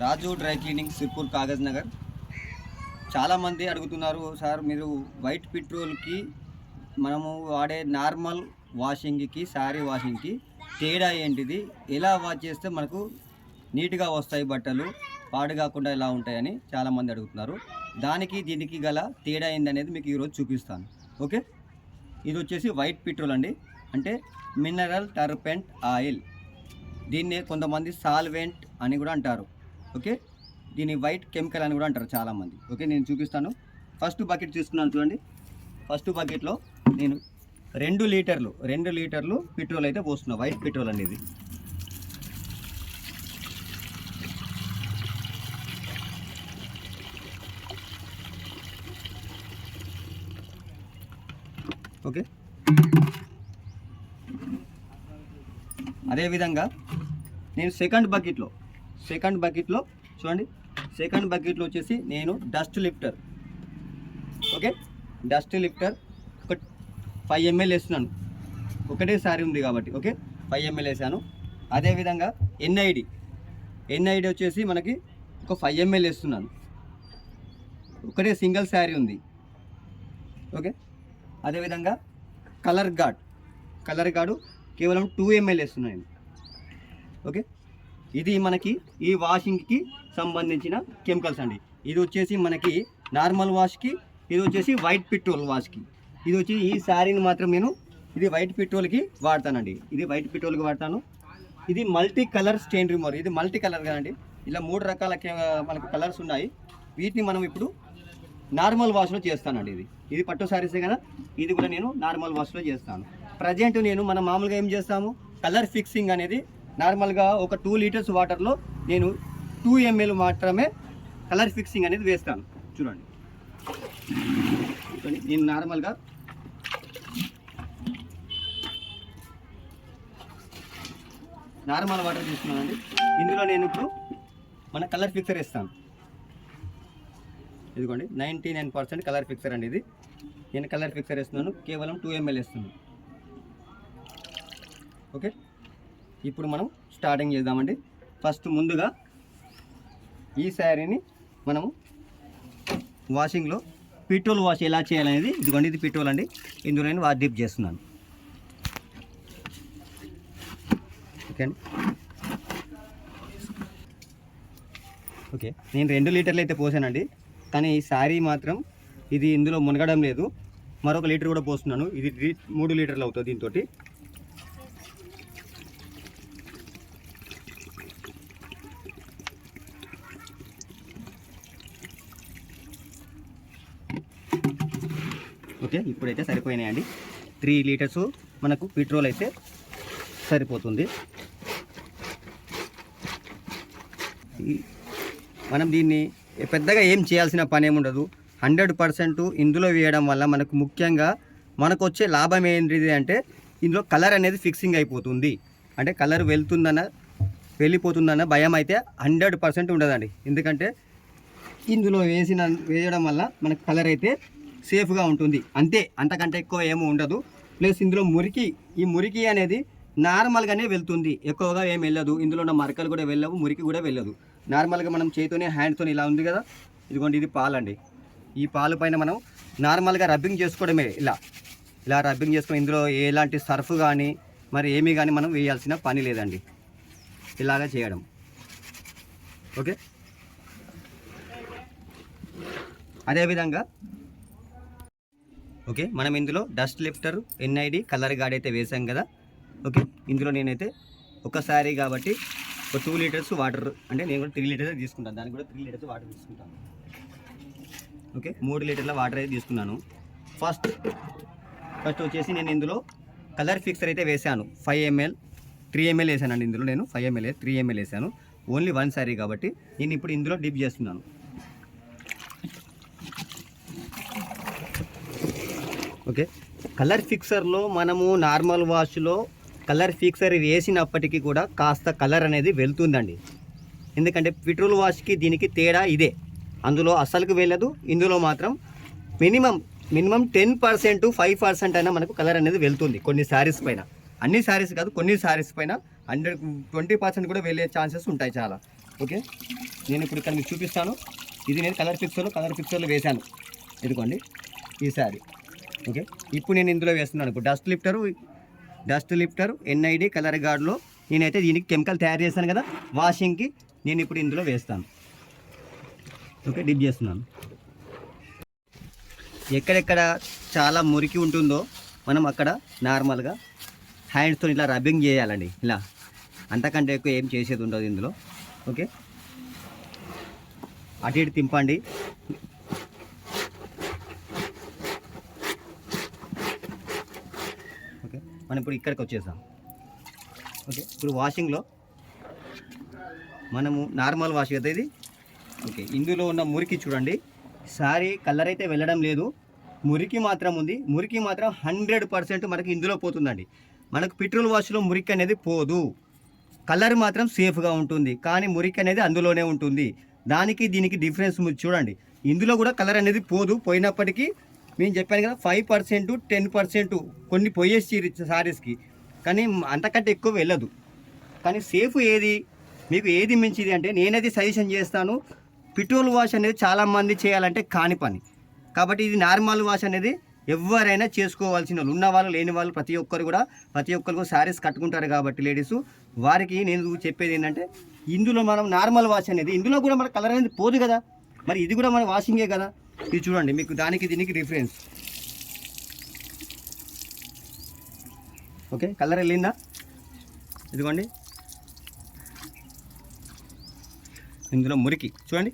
రాజు dry cleaning Sirpur Kagaz Nagar. చాలామంది అడుగుతున్నారు, sir మీరు వైట్ పెట్రోల్కి మనము వాడే నార్మల్ వాషింగ్కి శారీ వాషింగ్కి తేడా ఏంటిది, ఎలా వాష్ చేస్తే మనకు నీట్గా వస్తాయి బట్టలు, పాడు కాకుండా ఎలా ఉంటాయని చాలామంది అడుగుతున్నారు. దానికి దీనికి గల తేడా ఏందనేది మీకు ఈరోజు చూపిస్తాను. ఓకే, ఇది వచ్చేసి వైట్ పెట్రోల్ అండి, అంటే మినరల్ టర్పెంట్ ఆయిల్. దీన్నే కొంతమంది సాల్వెంట్ అని కూడా అంటారు. ఓకే, దీన్ని వైట్ కెమికల్ అని కూడా అంటారు చాలామంది. ఓకే, నేను చూపిస్తాను. ఫస్ట్ బకెట్ తీసుకున్నాను చూడండి. ఫస్ట్ బకెట్లో నేను 2 లీటర్లు పెట్రోల్ అయితే పోస్తున్నా. వైట్ పెట్రోల్ అండి ఇది. ఓకే, అదేవిధంగా నేను సెకండ్ బకెట్లో చూడండి, సెకండ్ బకెట్లో వచ్చేసి నేను dust lifter, okay, dust lifter ఒక 5 ml వేస్తున్నాను. ఒకటేసారి ఉంది కాబట్టి ఓకే, 5 ml వేసాను. అదేవిధంగా ఎన్ఐడి వచ్చేసి మనకి ఒక 5 ml వేస్తున్నాను. ఒకటే సింగిల్ శారీ ఉంది. ఓకే, అదేవిధంగా కలర్ గార్డు కేవలం 2 ml వేస్తున్నాను. ఓకే, ఇది మనకి ఈ వాషింగ్కి సంబంధించిన కెమికల్స్ అండి. ఇది వచ్చేసి మనకి నార్మల్ వాష్కి, ఇది వచ్చేసి వైట్ పెట్రోల్ వాష్కి. ఇది వచ్చి ఈ శారీని మాత్రం నేను ఇది వైట్ పెట్రోల్కి వాడతానండి. ఇది వైట్ పెట్రోల్కి వాడతాను. ఇది మల్టీ కలర్ స్టెయిన్ రిమూవర్. ఇది మల్టీ కలర్ కదండి, ఇలా 3 రకాల మనకు కలర్స్ ఉన్నాయి. వీటిని మనం ఇప్పుడు నార్మల్ వాష్లో చేస్తానండి. ఇది పట్టు శారీసే కదా, ఇది కూడా నేను నార్మల్ వాష్లో చేస్తాను. ప్రజెంట్ నేను మనం మామూలుగా ఏం చేస్తాము, కలర్ ఫిక్సింగ్ అనేది నార్మల్గా ఒక 2 లీటర్స్ వాటర్లో నేను 2 ml మాత్రమే కలర్ ఫిక్సింగ్ అనేది వేస్తాను. చూడండి, నేను నార్మల్గా నార్మల్ వాటర్ తీసుకున్నానండి. ఇందులో నేను ఇప్పుడు మన కలర్ ఫిక్సర్ వేస్తాను. ఇదిగోండి 99% కలర్ ఫిక్సర్ అండి ఇది. నేను కలర్ ఫిక్సర్ వేస్తున్నాను, కేవలం 2 ml వేస్తున్నాను. ఓకే, ఇప్పుడు మనం స్టార్టింగ్ చేద్దామండి. ఫస్ట్ ముందుగా ఈ శారీని మనము వాషింగ్లో పెట్రోల్ వాష్ ఎలా చేయాలనేది, ఇదిగోండి ఇది పెట్రోల్ అండి, ఇందులో నేను వాష్ డిప్ చేస్తున్నాను. ఓకే అండి, ఓకే, నేను 2 లీటర్లు అయితే పోసానండి, కానీ ఈ శారీ మాత్రం ఇది ఇందులో మునగడం లేదు. మరొక లీటర్ కూడా పోస్తున్నాను. ఇది 3 లీటర్లు అవుతుంది దీంతో. ఓకే, ఇప్పుడైతే సరిపోయినాయండి. 3 లీటర్స్ మనకు పెట్రోల్ అయితే సరిపోతుంది. మనం దీన్ని పెద్దగా ఏం చేయాల్సిన పని ఏముండదు. 100% ఇందులో వేయడం వల్ల మనకు ముఖ్యంగా మనకు వచ్చే లాభం ఏంటిది అంటే, ఇందులో కలర్ అనేది ఫిక్సింగ్ అయిపోతుంది. అంటే కలర్ వెళ్ళిపోతుందన్న భయం అయితే 100% ఉండదండి. ఎందుకంటే ఇందులో వేయడం వల్ల మనకు కలర్ అయితే సేఫ్గా ఉంటుంది. అంతకంటే ఎక్కువ ఏమీ ఉండదు. ప్లస్ ఇందులో ఈ మురికి అనేది నార్మల్గానే వెళ్తుంది, ఎక్కువగా ఏం వెళ్ళదు. ఇందులో ఉన్న మరకలు కూడా వెళ్ళవు, మురికి కూడా వెళ్ళదు. నార్మల్గా మనం చేతితోనే హ్యాండ్తో ఇలా ఉంది కదా, ఇదిగోండి ఇది పాలండి. ఈ పాలు పైన మనం నార్మల్గా రబ్బింగ్ చేసుకోవడమే. ఇలా రబ్బింగ్ చేసుకొని ఇందులో ఎలాంటి సర్ఫ్ కానీ మరి ఏమీ కానీ మనం వేయాల్సిన పని లేదండి. ఇలాగా చేయడం. ఓకే, అదేవిధంగా ఓకే, మనం ఇందులో dust lifter, NID, colour guard అయితే వేసాం కదా. ఓకే, ఇందులో నేనైతే ఒకసారి కాబట్టి ఒక 2 లీటర్స్ వాటర్, అంటే నేను కూడా 3 లీటర్స్ తీసుకుంటాను. దానికి కూడా 3 లీటర్స్ వాటర్ తీసుకుంటాను. ఓకే, 3 లీటర్ల వాటర్ అయితే తీసుకున్నాను. ఫస్ట్ వచ్చేసి నేను ఇందులో కలర్ ఫిక్సర్ అయితే వేసాను. 5 ml 3 ml వేసానండి. ఇందులో నేను 5 ml 3 ml వేసాను. ఓన్లీ 1 సారీ కాబట్టి నేను ఇప్పుడు ఇందులో డిప్ చేస్తున్నాను. ఓకే, కలర్ ఫిక్సర్లో మనము నార్మల్ వాష్లో కలర్ ఫిక్సర్ వేసినప్పటికీ కూడా కాస్త కలర్ అనేది వెళ్తుందండి. ఎందుకంటే పెట్రోల్ వాష్కి దీనికి తేడా ఇదే. అందులో అస్సలుకు వెళ్ళదు, ఇందులో మాత్రం మినిమం 10% 5% అయినా మనకు కలర్ అనేది వెళ్తుంది కొన్ని శారీస్ పైన. అన్ని శారీస్ కాదు, కొన్ని శారీస్ పైన 120% కూడా వెళ్ళే ఛాన్సెస్ ఉంటాయి చాలా. ఓకే, నేను ఇప్పుడు ఇక్కడ మీకు చూపిస్తాను. ఇది నేను కలర్ పిక్చర్లో వేశాను. ఇదిగోండి ఈ శారీ. ఓకే, ఇప్పుడు నేను ఇందులో వేస్తున్నాను. ఇప్పుడు డస్ట్ లిఫ్టర్ NID కలర్ గార్డ్లో నేనైతే దీనికి కెమికల్ తయారు చేశాను కదా వాషింగ్కి. నేను ఇప్పుడు ఇందులో వేస్తాను. ఓకే, డిప్ చేస్తున్నాను. ఎక్కడెక్కడ చాలా మురికి ఉంటుందో మనం అక్కడ నార్మల్గా హ్యాండ్స్తో ఇలా రబ్బింగ్ చేయాలండి. ఇలా అంతకంటే ఎక్కువ ఏం చేసేది ఉండదు ఇందులో. ఓకే, అటు ఇటు తింపండి. ఓకే, మనం ఇప్పుడు ఇక్కడికి వచ్చేసాం. ఓకే, ఇప్పుడు వాషింగ్లో మనము నార్మల్ వాష్ కదా ఇది. ఓకే, ఇందులో ఉన్న మురికి చూడండి. సారీ కలర్ అయితే వెళ్ళడం లేదు, మురికి మాత్రం ఉంది. మురికి మాత్రం 100% మనకి ఇందులో పోతుందండి. మనకు పెట్రోల్ వాష్లో మురికి అనేది పోదు, కలర్ మాత్రం సేఫ్గా ఉంటుంది. కానీ మురికి అనేది అందులోనే ఉంటుంది. దానికి దీనికి డిఫరెన్స్ చూడండి. ఇందులో కూడా కలర్ అనేది పోదు. పోయినప్పటికీ నేను చెప్పాను కదా 5% 10% కొన్ని పోయేసి సారీస్కి, కానీ అంతకంటే ఎక్కువ వెళ్ళదు. కానీ సేఫ్ ఏది, మీకు ఏది మంచిది అంటే నేనైతే సజెషన్ చేస్తాను. పెట్రోల్ వాష్ అనేది చాలామంది చేయాలంటే కాని పని. కాబట్టి ఇది నార్మల్ వాష్ అనేది ఎవరైనా చేసుకోవాల్సిన వాళ్ళు, ఉన్నవాళ్ళు లేని వాళ్ళు ప్రతి ఒక్కరు శారీస్ కట్టుకుంటారు. కాబట్టి లేడీస్ వారికి నేను చెప్పేది ఏంటంటే ఇందులో మనం నార్మల్ వాష్ అనేది, ఇందులో కూడా మన కలర్ అనేది పోదు కదా, మరి ఇది కూడా మన వాషింగే కదా. ఇది చూడండి, మీకు దానికి దీనికి డిఫరెన్స్. ఓకే, కలర్ వెళ్ళిందా? ఇదిగోండి, ఇందులో మురికి చూడండి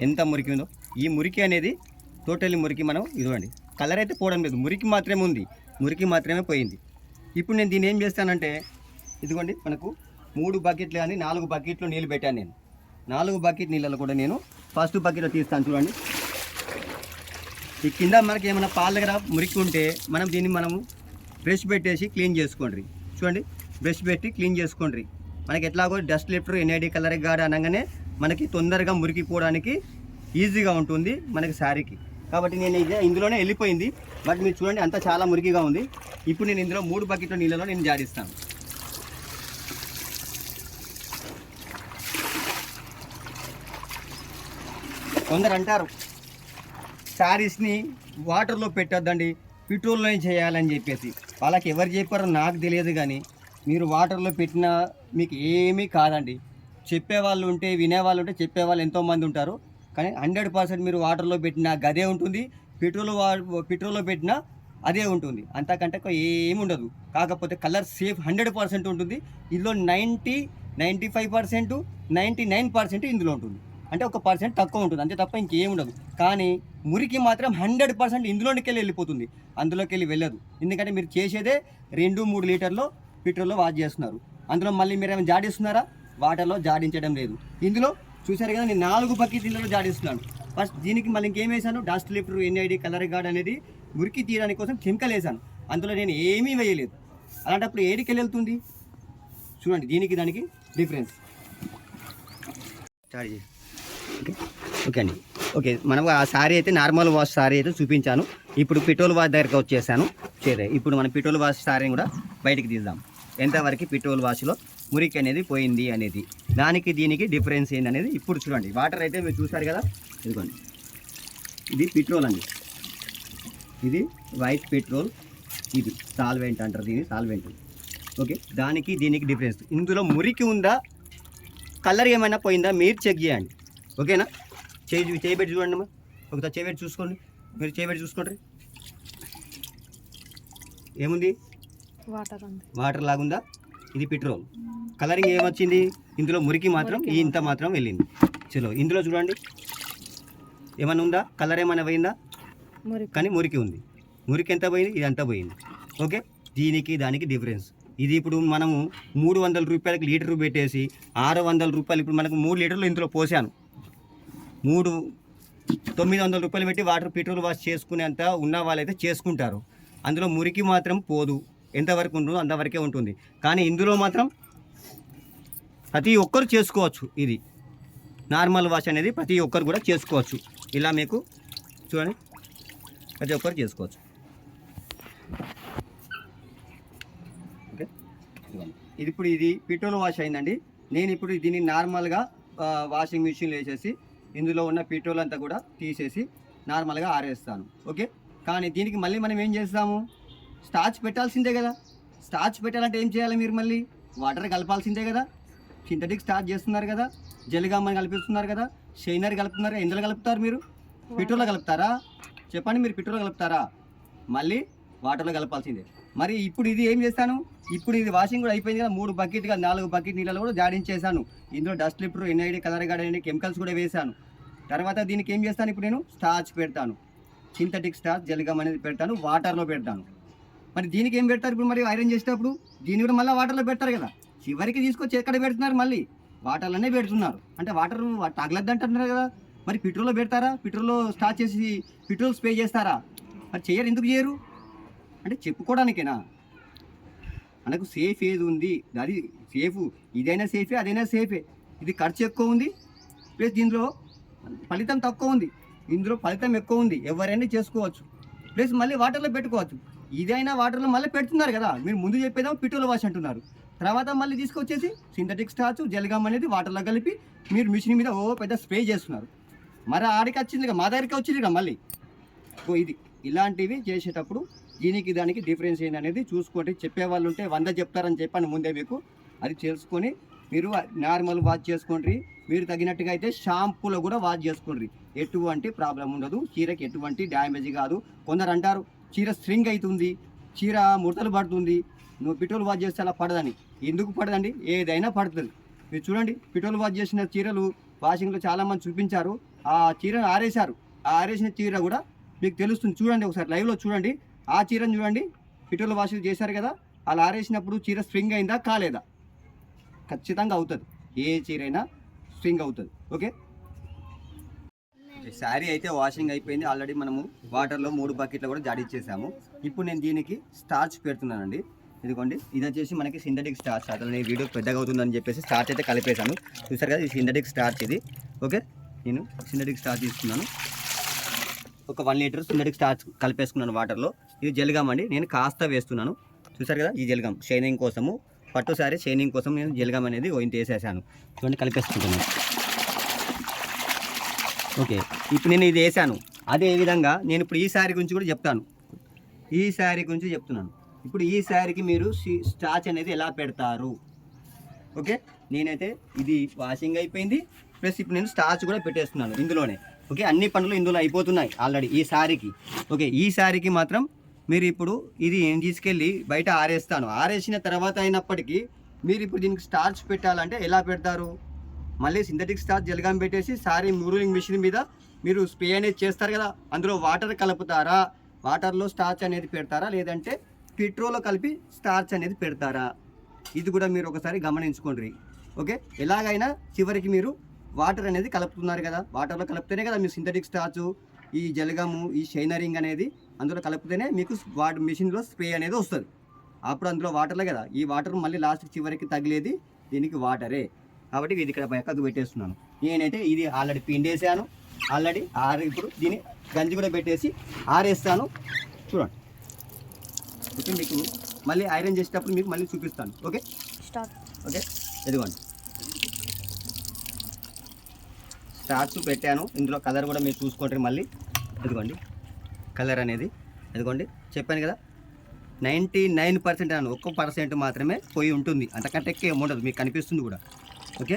ఎంత మురికి ఉందో. ఈ మురికి అనేది టోటల్లీ మురికి మనం ఇదిగోండి, కలర్ అయితే పోవడం లేదు, మురికి మాత్రమే ఉంది, మురికి మాత్రమే పోయింది. ఇప్పుడు నేను దీన్ని ఏం చేస్తానంటే ఇదిగోండి, మనకు 3 బకెట్లు కానీ 4 బకెట్లు నీళ్ళు పెట్టాను నేను. 4 బకెట్ నీళ్ళలో కూడా నేను ఫస్ట్ బకెట్లో తీస్తాను. చూడండి, ఈ కింద మనకి ఏమైనా పాల దగ్గర మురికి ఉంటే మనం బ్రష్ పెట్టేసి క్లీన్ చేసుకోండి. చూడండి, బ్రష్ పెట్టి క్లీన్ చేసుకోండి. మనకి ఎట్లాగో dust lifter NID colour guard అనగానే మనకి తొందరగా మురికి పోవడానికి ఈజీగా ఉంటుంది మనకి శారీకి. కాబట్టి నేను ఇందులోనే వెళ్ళిపోయింది. బట్ మీరు చూడండి అంతా చాలా మురికిగా ఉంది. ఇప్పుడు నేను ఇందులో 3 బకెట్ల నీళ్ళలో నేను జాడిస్తాను. కొందరు అంటారు శారీస్ని వాటర్లో పెట్టొద్దండి, పెట్రోల్లో చేయాలని చెప్పేసి. వాళ్ళకి ఎవరు చెప్పారో నాకు తెలియదు, కానీ మీరు వాటర్లో పెట్టినా మీకు ఏమీ కాదండి. చెప్పేవాళ్ళు ఉంటే, వినేవాళ్ళు ఉంటే, చెప్పేవాళ్ళు ఎంతోమంది ఉంటారు. కానీ 100% మీరు వాటర్లో పెట్టినా గదే ఉంటుంది, పెట్రోల్లో పెట్టినా అదే ఉంటుంది. అంతకంటే ఏమి ఉండదు. కాకపోతే కలర్ సేఫ్ 100% ఉంటుంది. ఇందులో 95% 99% ఇందులో ఉంటుంది. అంటే 1% తక్కువ ఉంటుంది, అంతే తప్ప ఇంకేం ఉండదు. కానీ మురికి మాత్రం 100% ఇందులోకి వెళ్ళిపోతుంది, అందులోకి వెళ్ళదు. ఎందుకంటే మీరు చేసేదే 2-3 లీటర్లో పెట్రోల్లో వాష్ చేస్తున్నారు. అందులో మళ్ళీ మీరు ఏమైనా జాడిస్తున్నారా? వాటర్లో జాడించడం లేదు. ఇందులో చూసారు కదా, నేను 4 బకెట్లలో జాడిస్తున్నాను. ఫస్ట్ దీనికి మళ్ళీ ఇంకేం వేసాను, dust lifter NID colour guard అనేది మురికి తీయడానికి కోసం కెమికల్ వేసాను. అందులో నేను ఏమీ వేయలేదు. అలాంటప్పుడు ఏడికి వెళ్తుంది చూడండి, దీనికి దానికి డిఫరెన్స్. స్టార్ట్ చేసి ఓకే అండి. ఓకే, మనం ఆ శారీ అయితే నార్మల్ వాష్ శారీ అయితే చూపించాను. ఇప్పుడు పెట్రోల్ వాష్ దగ్గరికి వచ్చేసాను. ఇప్పుడు మనం పెట్రోల్ వాష్ శారీని కూడా బయటికి తీద్దాం. ఎంతవరకు పెట్రోల్ వాష్లో మురికి అనేది పోయింది అనేది, దానికి దీనికి డిఫరెన్స్ ఏంది అనేది ఇప్పుడు చూడండి. వాటర్ అయితే మీరు చూసారు కదా, ఇదిగోండి ఇది పెట్రోల్ అండి, ఇది వైట్ పెట్రోల్, ఇది సాల్వెంట్ అంటారు, దీన్ని సాల్వెంట్. ఓకే, దానికి దీనికి డిఫరెన్స్. ఇందులో మురికి ఉందా, కలర్ ఏమైనా పోయిందా మీరు చెక్ చేయండి. ఓకేనా? చేయబెట్టి చూడండి అమ్మా, ఒకసారి చేయబెట్టి చూసుకోండి. మీరు చేయబెట్టి చూసుకోండి, ఏముంది, వాటర్ లాగుందా? ఇది పెట్రోల్. కలరింగ్ ఏమొచ్చింది, ఇందులో మురికి మాత్రం ఇంత మాత్రం వెళ్ళింది. చలో ఇందులో చూడండి, ఏమైనా ఉందా, కలర్ ఏమైనా పోయిందా? కానీ మురికి ఉంది. మురికి ఎంత పోయింది, ఇది అంతా పోయింది. ఓకే, దీనికి దానికి డిఫరెన్స్. ఇది ఇప్పుడు మనము 300 రూపాయలకి లీటరు పెట్టేసి 600 రూపాయలు, ఇప్పుడు మనకు 3 లీటర్లు ఇందులో పోసాను. 900 రూపాయలు పెట్టి పెట్రోల్ వాష్ చేసుకునేంత ఉన్న వాళ్ళైతే చేసుకుంటారు. అందులో మురికి మాత్రం పోదు, ఎంతవరకు ఉంటుందో అంతవరకే ఉంటుంది. కానీ ఇందులో మాత్రం ప్రతి ఒక్కరు చేసుకోవచ్చు. ఇది నార్మల్ వాష్ అనేది ప్రతి ఒక్కరు కూడా చేసుకోవచ్చు. ఇలా మీకు చూడండి, ప్రతి ఒక్కరు చేసుకోవచ్చు. ఓకే, ఇది ఇప్పుడు ఇది పెట్రోల్ వాష్ అయిందండి. నేను ఇప్పుడు దీన్ని నార్మల్గా వాషింగ్ మిషన్లో వేసేసి ఇందులో ఉన్న పెట్రోల్ అంతా కూడా తీసేసి నార్మల్గా ఆరేస్తాను. ఓకే, కానీ దీనికి మళ్ళీ మనం ఏం చేస్తాము, స్టార్చ్ పెట్టాల్సిందే కదా. స్టార్చ్ పెట్టాలంటే ఏం చేయాలి, మీరు మళ్ళీ వాటర్ కలపాల్సిందే కదా. సింథటిక్ స్టార్చ్ చేస్తున్నారు కదా, జెల్గామని కల్పిస్తున్నారు కదా, షైనర్ కలుపుతున్నారు. ఎందులో కలుపుతారు మీరు? పెట్రోల్లో కలుపుతారా? చెప్పండి, మీరు పెట్రోల్లో కలుపుతారా? మళ్ళీ వాటర్లో కలపాల్సిందే. మరి ఇప్పుడు ఇది ఏం చేస్తాను, ఇప్పుడు ఇది వాషింగ్ కూడా అయిపోయింది కదా, 3 బకెట్గా 4 బకెట్ నీళ్ళలో కూడా జాడించేసాను. ఇందులో dust lifter, NID, colour guard, chemicals కూడా వేసాను. తర్వాత దీనికి ఏం చేస్తాను, ఇప్పుడు నేను స్టార్చ్ పెడతాను. సింథటిక్ స్టార్చ్ జెల్గామ్ అనేది పెడతాను, వాటర్లో పెడతాను. మరి దీనికి ఏం పెడతారు ఇప్పుడు, మరి ఐరన్ చేసేటప్పుడు దీన్ని కూడా మళ్ళీ వాటర్లో పెడతారు కదా. చివరికి తీసుకొచ్చి ఎక్కడ పెడుతున్నారు, మళ్ళీ వాటర్లోనే పెడుతున్నారు. అంటే వాటర్ తగలద్దు అంటున్నారు కదా. మరి పెట్రోల్లో పెడతారా? పెట్రోల్లో స్టార్చ్ చేసి పెట్రోల్ స్ప్రే చేస్తారా? మరి చేయరు, ఎందుకు చేయరు అంటే చెప్పుకోవడానికేనా? మనకు సేఫ్ ఏది ఉంది అది సేఫ్, ఇదైనా సేఫే అదైనా సేఫే. ఇది ఖర్చు ఎక్కువ ఉంది ప్లస్ దీనిలో ఫలితం తక్కువ ఉంది, ఇందులో ఫలితం ఎక్కువ ఉంది. ఎవరైనా చేసుకోవచ్చు ప్లస్ మళ్ళీ వాటర్లో పెట్టుకోవచ్చు. ఇదైనా వాటర్లో మళ్ళీ పెడుతున్నారు కదా. మీరు ముందు చెప్పేదేమో పెట్రోల్ వాష్ అంటున్నారు, తర్వాత మళ్ళీ తీసుకొచ్చేసి సింథటిక్ స్టార్చ్ జెల్గామ్ అనేది వాటర్లో కలిపి మీరు మిషన్ మీద పెద్ద స్ప్రే చేస్తున్నారు. మరి ఆడికి వచ్చింది, మా దగ్గరికి వచ్చింది కదా మళ్ళీ. ఇది ఇలాంటివి చేసేటప్పుడు దీనికి దానికి డిఫరెన్స్ ఏంటి అనేది చూసుకోండి. చెప్పేవాళ్ళు ఉంటే 100 చెప్తారని చెప్పాను ముందే మీకు. అది తెలుసుకొని మీరు నార్మల్ వాష్ చేసుకోండి. మీరు తగినట్టుగా అయితే షాంపూలో కూడా వాష్ చేసుకోండి, ఎటువంటి ప్రాబ్లం ఉండదు. చీరకి ఎటువంటి డ్యామేజ్ కాదు. కొందరు అంటారు చీర స్ట్రింగ్ అవుతుంది, చీర ముడతలు పడుతుంది, నువ్వు పెట్రోల్ వాష్ చేస్తే అలా పడదని. ఎందుకు పడదండి, ఏదైనా పడుతుంది. మీరు చూడండి, పెట్రోల్ వాష్ చేసిన చీరలు వాషింగ్లో చాలామంది చూపించారు. ఆ చీరను ఆరేశారు, ఆ ఆరేసిన చీర కూడా మీకు తెలుస్తుంది. చూడండి ఒకసారి లైవ్లో చూడండి, ఆ చీరను చూడండి. పెట్రోల్ వాష్ చేశారు కదా, అలా ఆరేసినప్పుడు చీర స్ట్రింగ్ అయిందా కాలేదా? ఖచ్చితంగా అవుతుంది, ఏ చీర అయినా స్ట్రింగ్ అవుతుంది. ఓకే, శారీ అయితే వాషింగ్ అయిపోయింది ఆల్రెడీ. మనము వాటర్లో 3 బకెట్లు కూడా జాడిచ్చేసాము. ఇప్పుడు నేను దీనికి స్టార్చ్ పెడుతున్నానండి. ఇదిగోండి, ఇది వచ్చేసి మనకి సింథటిక్ స్టార్చ్. అసలు నేను వీడియో పెద్దగా అవుతుందని చెప్పేసి స్టార్చ్ అయితే కలిపేశాను. చూసారు కదా, ఇది సింథటిక్ స్టార్చ్ ఇది. ఓకే, నేను సింథటిక్ స్టార్చ్ తీసుకున్నాను. ఒక 1 లీటర్ సింథటిక్ స్టార్చ్ కలిపేసుకున్నాను వాటర్లో. ఇది జెల్గామ్ అండి, నేను కాస్త వేస్తున్నాను. చూసారు కదా, ఈ జెల్గామ్ షైనింగ్ కోసము, పట్టు సారీ షైనింగ్ కోసం నేను జెల్గామ్ అనేది ఇంత వేసేసాను. చూడండి, కలిపేసుకుంటున్నాను. ఓకే, ఇప్పుడు నేను ఇది వేసాను. అదే విధంగా నేను ఇప్పుడు ఈ శారీ గురించి కూడా చెప్తాను. ఈ శారీ గురించి చెప్తున్నాను. ఇప్పుడు ఈ శారీకి మీరు స్టార్చ్ అనేది ఎలా పెడతారు? ఓకే, నేనైతే ఇది వాషింగ్ అయిపోయింది ప్లస్ ఇప్పుడు నేను స్టార్చ్ కూడా పెట్టేస్తున్నాను ఇందులోనే. ఓకే, అన్ని పనులు ఇందులో అయిపోతున్నాయి ఆల్రెడీ ఈ శారీకి. ఓకే, ఈ శారీకి మాత్రం మీరు ఇప్పుడు ఇది నేను తీసుకెళ్ళి బయట ఆరేస్తాను. ఆరేసిన తర్వాత అయినప్పటికీ మీరు ఇప్పుడు దీనికి స్టార్చ్ పెట్టాలంటే ఎలా పెడతారు? మళ్ళీ సింథటిక్ స్టార్చ్ జెల్గామ్ పెట్టేసి శారీ మూవింగ్ మిషన్ మీద మీరు స్ప్రే అనేది చేస్తారు కదా, అందులో వాటర్ కలుపుతారా? వాటర్లో స్టార్చ్ అనేది పెడతారా, లేదంటే పెట్రోల్లో కలిపి స్టార్చ్ అనేది పెడతారా? ఇది కూడా మీరు ఒకసారి గమనించుకోండి. ఓకే, ఎలాగైనా చివరికి మీరు వాటర్ అనేది కలుపుతున్నారు కదా, వాటర్లో కలిపితేనే కదా మీ సింథటిక్ స్టార్చ్, ఈ జెల్గాము, ఈ షైనరింగ్ అనేది అందులో కలిపితేనే మీకు మిషన్లో స్ప్రే అనేది వస్తుంది. అప్పుడు అందులో వాటర్లే కదా, ఈ వాటర్ మళ్ళీ లాస్ట్ చివరికి తగిలేది దీనికి వాటరే. కాబట్టి ఇది ఇక్కడ పక్కకు పెట్టేస్తున్నాను. నేనైతే ఇది ఆల్రెడీ పిండేసాను ఆల్రెడీ. ఇప్పుడు దీన్ని గంజి కూడా పెట్టేసి ఆరేస్తాను. చూడండి, ఓకే, మీకు మళ్ళీ ఐరన్ చేసేటప్పుడు మీకు మళ్ళీ చూపిస్తాను. Okay start. ఓకే, ఇదిగోండి స్టార్చ్ పెట్టాను. ఇందులో కలర్ కూడా మీరు చూసుకోండి. మళ్ళీ ఇదిగోండి కలర్ అనేది, ఇదిగోండి చెప్పాను కదా 99% అను, 1% మాత్రమే పోయి ఉంటుంది, అంతకంటే ఎక్కువ ఏముండదు. మీకు కనిపిస్తుంది కూడా. ఓకే,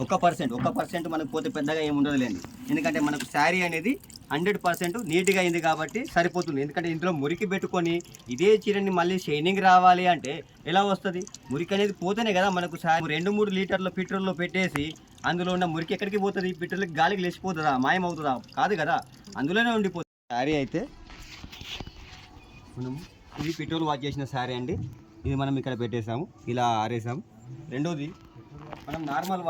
1% మనకు పోతే పెద్దగా ఏముండదు లేండి. ఎందుకంటే మనకు శారీ అనేది 100% నీట్గా అయింది కాబట్టి సరిపోతుంది. ఎందుకంటే ఇందులో మురికి పెట్టుకొని ఇదే చీరని మళ్ళీ షైనింగ్ రావాలి అంటే ఎలా వస్తుంది? మురికి అనేది పోతేనే కదా మనకు శారీ. 2-3 లీటర్ల పెట్రోల్లో పెట్టేసి అందులో ఉన్న మురికి ఎక్కడికి పోతుంది? పెట్రోల్కి గాలికి లేచిపోతుందా, మాయమవుతుందా? కాదు కదా, అందులోనే ఉండిపోతుంది. శారీ అయితే మనం ఇది పెట్రోల్ వాష్ చేసిన శారీ అండి. ఇది మనం ఇక్కడ పెట్టేసాము, ఇలా ఆరేసాము. రెండోది మనం నార్మల్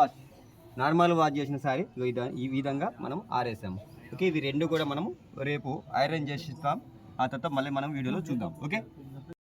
వాష్ చేసిన శారీ ఈ విధంగా మనం ఆరేసాము. ఓకే, ఇవి రెండు కూడా మనము రేపు ఐరన్ చేసి ఇస్తాం. ఆ తర్వాత మళ్ళీ మనం వీడియోలో చూద్దాం. ఓకే.